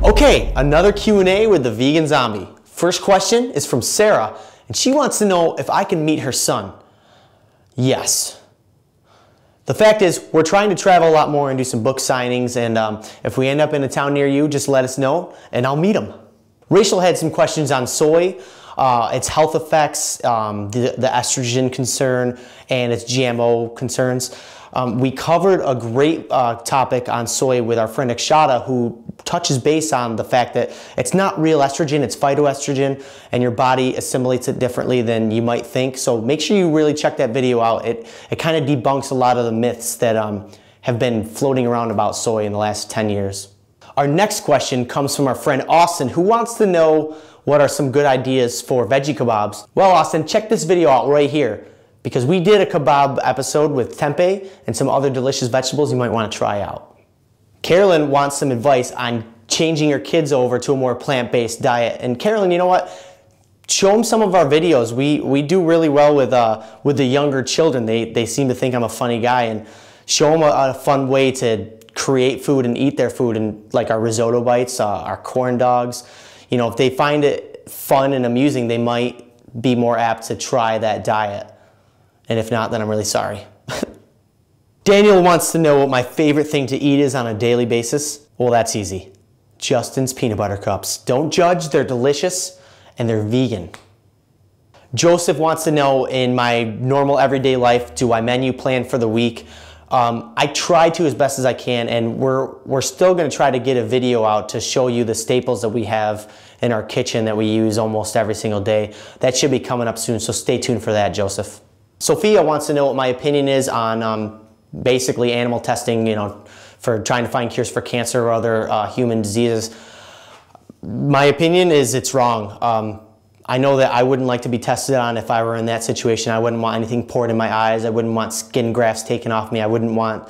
Okay, another Q&A with the vegan zombie. First question is from Sarah, and she wants to know if I can meet her son. Yes. The fact is, we're trying to travel a lot more and do some book signings, and if we end up in a town near you, just let us know, and I'll meet him. Rachel had some questions on soy, its health effects, the estrogen concern, and its GMO concerns. We covered a great topic on soy with our friend Akshata, who touches base on the fact that it's not real estrogen, it's phytoestrogen, and your body assimilates it differently than you might think. So make sure you really check that video out. It kind of debunks a lot of the myths that have been floating around about soy in the last 10 years. Our next question comes from our friend Austin, who wants to know what are some good ideas for veggie kebabs. Well, Austin, check this video out right here, because we did a kebab episode with tempeh and some other delicious vegetables you might want to try out. Carolyn wants some advice on changing your kids over to a more plant-based diet. And Carolyn, you know what? Show them some of our videos. We do really well with the younger children. They seem to think I'm a funny guy, and show them a fun way to create food and eat their food, and like our risotto bites, our corn dogs. You know, if they find it fun and amusing, they might be more apt to try that diet. And if not, then I'm really sorry. Daniel wants to know what my favorite thing to eat is on a daily basis. Well, that's easy. Justin's peanut butter cups. Don't judge, they're delicious and they're vegan. Joseph wants to know, in my normal everyday life, do I menu plan for the week? I try to as best as I can, and we're still gonna try to get a video out to show you the staples that we have in our kitchen that we use almost every single day. That should be coming up soon, so stay tuned for that, Joseph. Sophia wants to know what my opinion is on basically animal testing, you know, for trying to find cures for cancer or other human diseases. My opinion is it's wrong. I know that I wouldn't like to be tested on if I were in that situation. I wouldn't want anything poured in my eyes. I wouldn't want skin grafts taken off me. I wouldn't want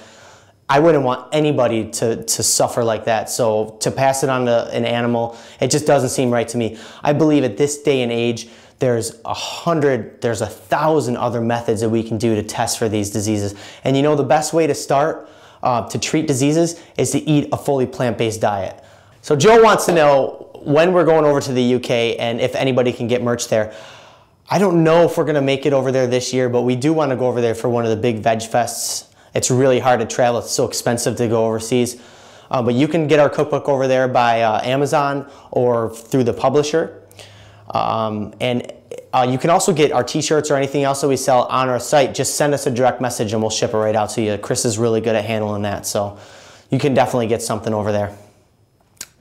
anybody to suffer like that. So to pass it on to an animal, it just doesn't seem right to me. I believe at this day and age, there's 1,000 other methods that we can do to test for these diseases. And you know, the best way to start to treat diseases is to eat a fully plant-based diet. So Joe wants to know when we're going over to the UK and if anybody can get merch there. I don't know if we're gonna make it over there this year, but we do want to go over there for one of the big veg fests. It's really hard to travel, it's so expensive to go overseas. But you can get our cookbook over there by Amazon or through the publisher. You can also get our t-shirts or anything else that we sell on our site. Just send us a direct message and we'll ship it right out to you. Chris is really good at handling that, so you can definitely get something over there.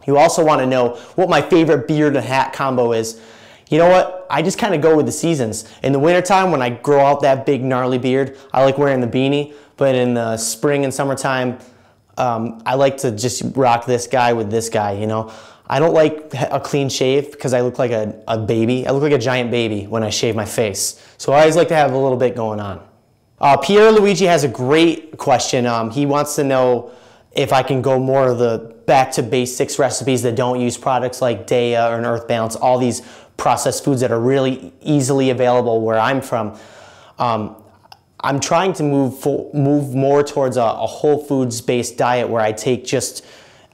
You also want to know what my favorite beard and hat combo is. You know what? I just kind of go with the seasons. In the wintertime, when I grow out that big gnarly beard, I like wearing the beanie. But in the spring and summertime, I like to just rock this guy with this guy, you know. I don't like a clean shave because I look like a baby. I look like a giant baby when I shave my face. So I always like to have a little bit going on. Pierre Luigi has a great question. He wants to know if I can go more of the back to basics recipes that don't use products like Daya or an Earth Balance, all these processed foods that are really easily available where I'm from. I'm trying to move more towards a whole foods based diet where I take just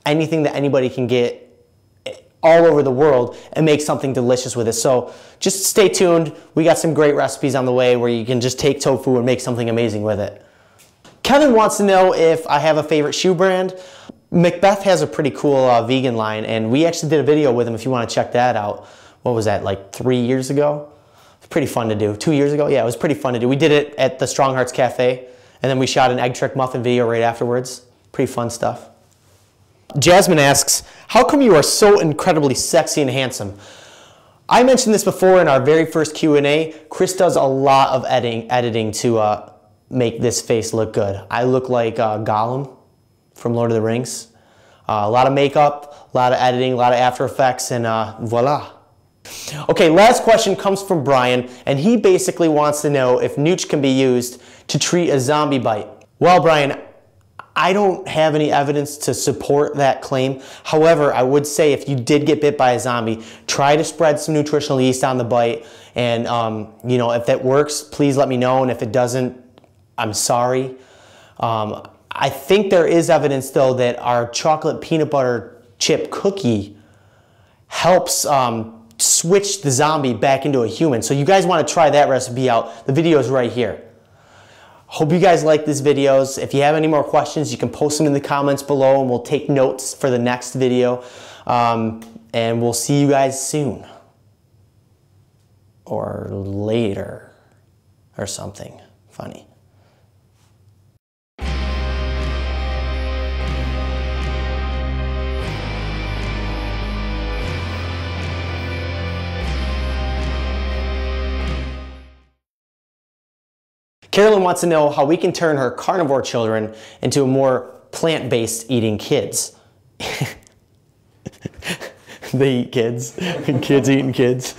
anything that anybody can get all over the world and make something delicious with it. So just stay tuned. We got some great recipes on the way where you can just take tofu and make something amazing with it. Kevin wants to know if I have a favorite shoe brand. Macbeth has a pretty cool vegan line, and we actually did a video with him if you want to check that out. What was that, like 3 years ago? It's pretty fun to do. 2 years ago? Yeah, it was pretty fun to do. We did it at the Strong Hearts Cafe, and then we shot an egg trick muffin video right afterwards. Pretty fun stuff. Jasmine asks, how come you are so incredibly sexy and handsome? I mentioned this before in our very first Q&A. Chris does a lot of editing to make this face look good. I look like Gollum from Lord of the Rings. A lot of makeup, a lot of editing, a lot of After Effects, and voila. Okay, last question comes from Brian, and he basically wants to know if nooch can be used to treat a zombie bite. Well, Brian, I don't have any evidence to support that claim. However, I would say if you did get bit by a zombie, try to spread some nutritional yeast on the bite, and you know, if that works, please let me know, and if it doesn't, I'm sorry. I think there is evidence though that our chocolate peanut butter chip cookie helps switch the zombie back into a human. So you guys want to try that recipe out. The video is right here. Hope you guys like these videos. If you have any more questions, you can post them in the comments below and we'll take notes for the next video. And we'll see you guys soon. Or later. Or something funny. Carolyn wants to know how we can turn her carnivore children into more plant-based eating kids. They eat kids. Kids eating kids.